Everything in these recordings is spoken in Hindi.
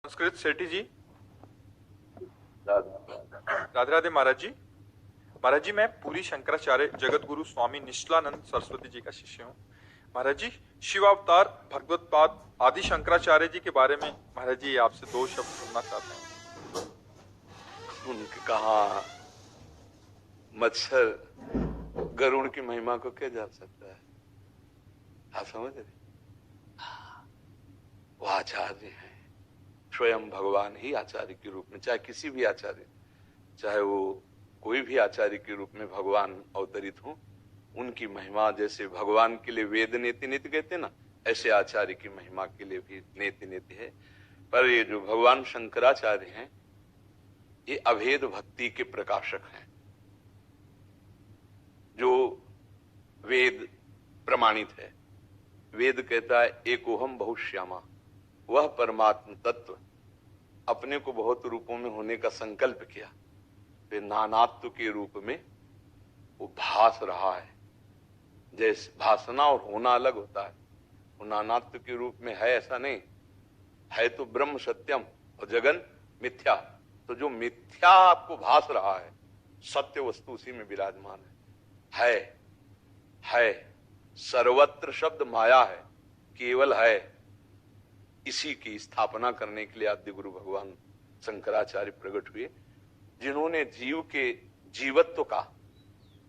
संस्कृत सेठी जी। राधे राधे महाराज जी। महाराज जी, मैं पूरी शंकराचार्य जगत गुरु स्वामी निश्चलानंद सरस्वती जी का शिष्य हूँ। महाराज जी, शिव अवतार भगवत पाद आदि शंकराचार्य जी के बारे में महाराज जी आपसे दो शब्द सुनना चाहते हैं। उनके कहा मत्सर गरुड़ की महिमा को क्या जान सकता है? आप समझ रहे? वो आचार्य हैं, स्वयं भगवान ही आचार्य के रूप में, चाहे किसी भी आचार्य, चाहे वो कोई भी आचार्य के रूप में भगवान अवतरित हो, उनकी महिमा जैसे भगवान के लिए वेद नेति नेति कहते ना, ऐसे आचार्य की महिमा के लिए भी नेति नेति है। पर ये जो भगवान शंकराचार्य हैं, ये अभेद भक्ति के प्रकाशक हैं। जो वेद प्रमाणित है, वेद कहता है एकोहम बहुश्यामा, वह परमात्म तत्व अपने को बहुत रूपों में होने का संकल्प किया, वे नानात्व के रूप में वो भास रहा है। जैसे भासना और होना अलग होता है, वो नानात्व के रूप में है ऐसा नहीं है, तो ब्रह्म सत्यम और जगन मिथ्या। तो जो मिथ्या आपको भास रहा है, सत्य वस्तु उसी में विराजमान है। सर्वत्र शब्द माया है, केवल है। इसी की स्थापना करने के लिए आद्य गुरु भगवान शंकराचार्य प्रकट हुए, जिन्होंने जीव के जीवत्व का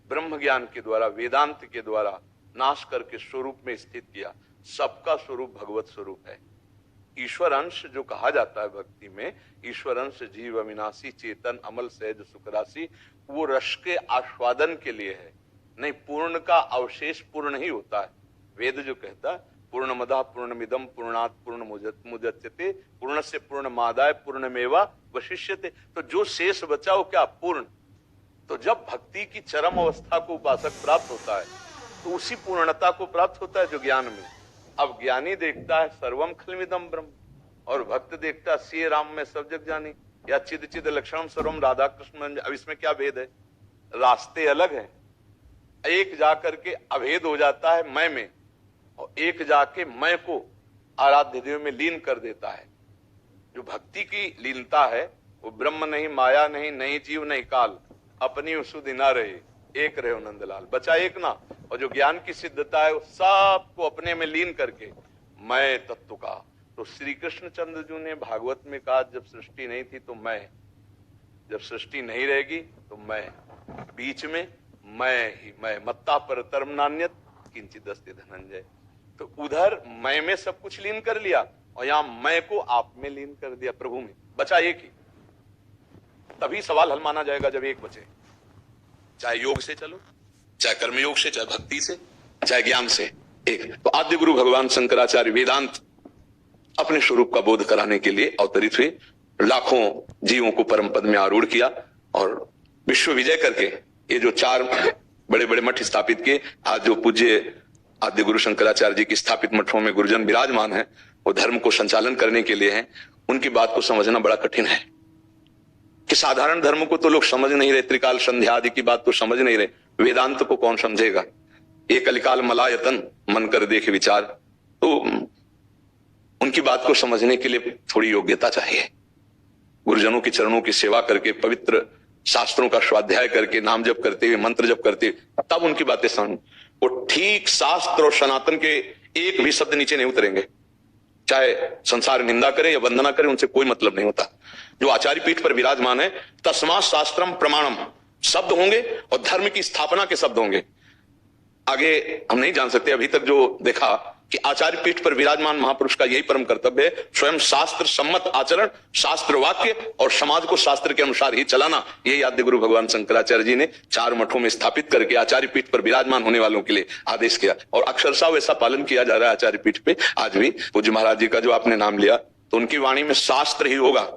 ब्रह्म ज्ञान के द्वारा, वेदांत के द्वारा नाश करके स्वरूप में स्थित किया। सबका स्वरूप भगवत स्वरूप है। ईश्वर अंश जो कहा जाता है भक्ति में, ईश्वर अंश जीव अविनाशी चेतन अमल सहज सुखराशि, वो रस के आस्वादन के लिए है, नहीं पूर्ण का अवशेष पूर्ण ही होता है। वेद जो कहता है पूर्णमदः पूर्णमिदं पूर्णात् पूर्णमुदच्यते पूर्णस्य पूर्णमादाय पूर्णमेवा वशिष्यते। तो जो शेष बचा वो क्या? पूर्ण। तो जब भक्ति की चरम अवस्था को उपासक प्राप्त होता है, तो उसी पूर्णता को प्राप्त होता है जो ज्ञान में। अब ज्ञानी देखता है सर्वम खलमिदं ब्रह्म, और भक्त देखता है श्री राम में सब जग जानी, या चिद चिद लक्षणम सर्वम राधा कृष्ण। अब इसमें क्या भेद है? रास्ते अलग हैं। एक जाकर के अभेद हो जाता है मैं में, और एक जाके मैं को आराध्य देव में लीन कर देता है। जो भक्ति की लीनता है, वो ब्रह्म नहीं, माया नहीं, नहीं जीव नहीं काल, अपनी सुधि ना रहे, एक रहे नंदलाल, बचा एक ना। और जो ज्ञान की सिद्धता है, वो सबको अपने में लीन करके मैं तत्व का। तो श्री कृष्ण चंद्र जी ने भागवत में कहा, जब सृष्टि नहीं थी तो मैं, जब सृष्टि नहीं रहेगी तो मैं, बीच में मैं ही मैं, मत्ता पर तरम नान्यत किंचित अस्ति धनंजय। तो उधर मैं में सब कुछ लीन कर लिया, और यहां मैं को आप में लीन कर दिया, प्रभु में, बचा एक ही। तभी सवाल हल माना जाएगा जब एक बचे। चाहे योग से चलो, चाहे कर्मयोग से, चाहे भक्ति से, चाहे ज्ञान से, एक। तो आद्य गुरु भगवान शंकराचार्य वेदांत अपने स्वरूप का बोध कराने के लिए अवतरित हुए, लाखों जीवों को परम पद में आरूढ़ किया, और विश्व विजय करके ये जो 4 बड़े बड़े मठ स्थापित किए। आज जो पूज्य आद्य गुरु शंकराचार्य जी की स्थापित मठों में गुरुजन विराजमान है, वो धर्म को संचालन करने के लिए हैं। उनकी बात को समझना बड़ा कठिन है कि साधारण धर्म को तो लोग समझ नहीं रहे, त्रिकाल संध्या आदि की बात तो समझ नहीं रहे, वेदांत को कौन समझेगा? एक कलिकाल मलायतन मन कर देखे विचार। तो उनकी बात को समझने के लिए थोड़ी योग्यता चाहिए। गुरुजनों के चरणों की सेवा करके, पवित्र शास्त्रों का स्वाध्याय करके, नाम जप करते हुए, मंत्र जप करते हुए, तब उनकी बातें समझ। वो ठीक शास्त्र और सनातन के एक भी शब्द नीचे नहीं उतरेंगे। चाहे संसार निंदा करे या वंदना करे, उनसे कोई मतलब नहीं होता। जो आचार्य पीठ पर विराजमान है, तस्मात् शास्त्रम प्रमाणम शब्द होंगे, और धर्म की स्थापना के शब्द होंगे। आगे हम नहीं जान सकते। अभी तक जो देखा कि आचार्य पीठ पर विराजमान महापुरुष का यही परम कर्तव्य है, स्वयं शास्त्र सम्मत आचरण, शास्त्र वाक्य और समाज को शास्त्र के अनुसार ही चलाना। यही आद्य गुरु भगवान शंकराचार्य जी ने 4 मठों में स्थापित करके आचार्य पीठ पर विराजमान होने वालों के लिए आदेश किया, और अक्षरशः वैसा पालन किया जा रहा है आचार्य पीठ पे आज भी। पूज्य महाराज जी का जो आपने नाम लिया, तो उनकी वाणी में शास्त्र ही होगा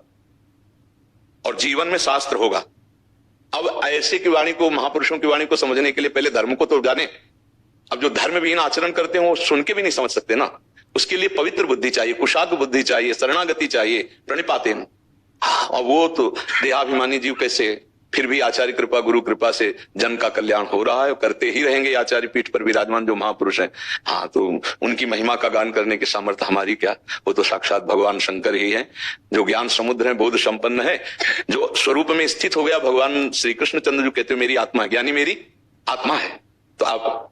और जीवन में शास्त्र होगा। अब ऐसे की वाणी को, महापुरुषों की वाणी को समझने के लिए पहले धर्म को तो जाने। अब जो धर्म विहीन आचरण करते हैं, वो सुन के भी नहीं समझ सकते ना। उसके लिए पवित्र बुद्धि चाहिए, कुशाग्र बुद्धि चाहिए, शरणागति चाहिए, प्रणिपातेन। और वो तो देहाभिमानी जीव कैसे फिर भी आचार्य कृपा गुरु कृपा से जन का कल्याण हो रहा है और करते ही रहेंगे। आचार्य पीठ पर विराजमान जो महापुरुष हैं, हाँ, तो उनकी महिमा का गान करने की सामर्थ्य हमारी क्या, वो तो साक्षात भगवान शंकर ही है, जो ज्ञान समुद्र है, बोध संपन्न है, जो स्वरूप में स्थित हो गया। भगवान श्री कृष्ण चंद्र जो कहते हैं मेरी आत्मा, ज्ञानी मेरी आत्मा है, तो आप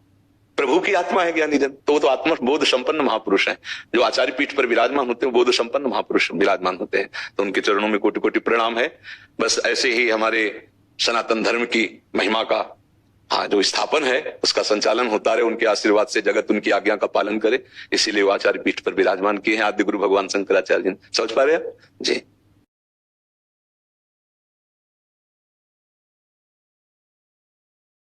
प्रभु की आत्मा है ज्ञानी जन, तो वो तो आत्मा बोध संपन्न महापुरुष हैं, जो आचार्य पीठ पर विराजमान होते हैं, बोध संपन्न महापुरुष विराजमान होते हैं। तो उनके चरणों में कोटि कोटि प्रणाम है। बस ऐसे ही हमारे सनातन धर्म की महिमा का, हाँ, जो स्थापन है उसका संचालन होता रहे, उनके आशीर्वाद से जगत उनकी आज्ञा का पालन करे, इसीलिए वो आचार्य पीठ पर विराजमान किए हैं आदि गुरु भगवान शंकराचार्य जी। समझ पा रहे हैं जी।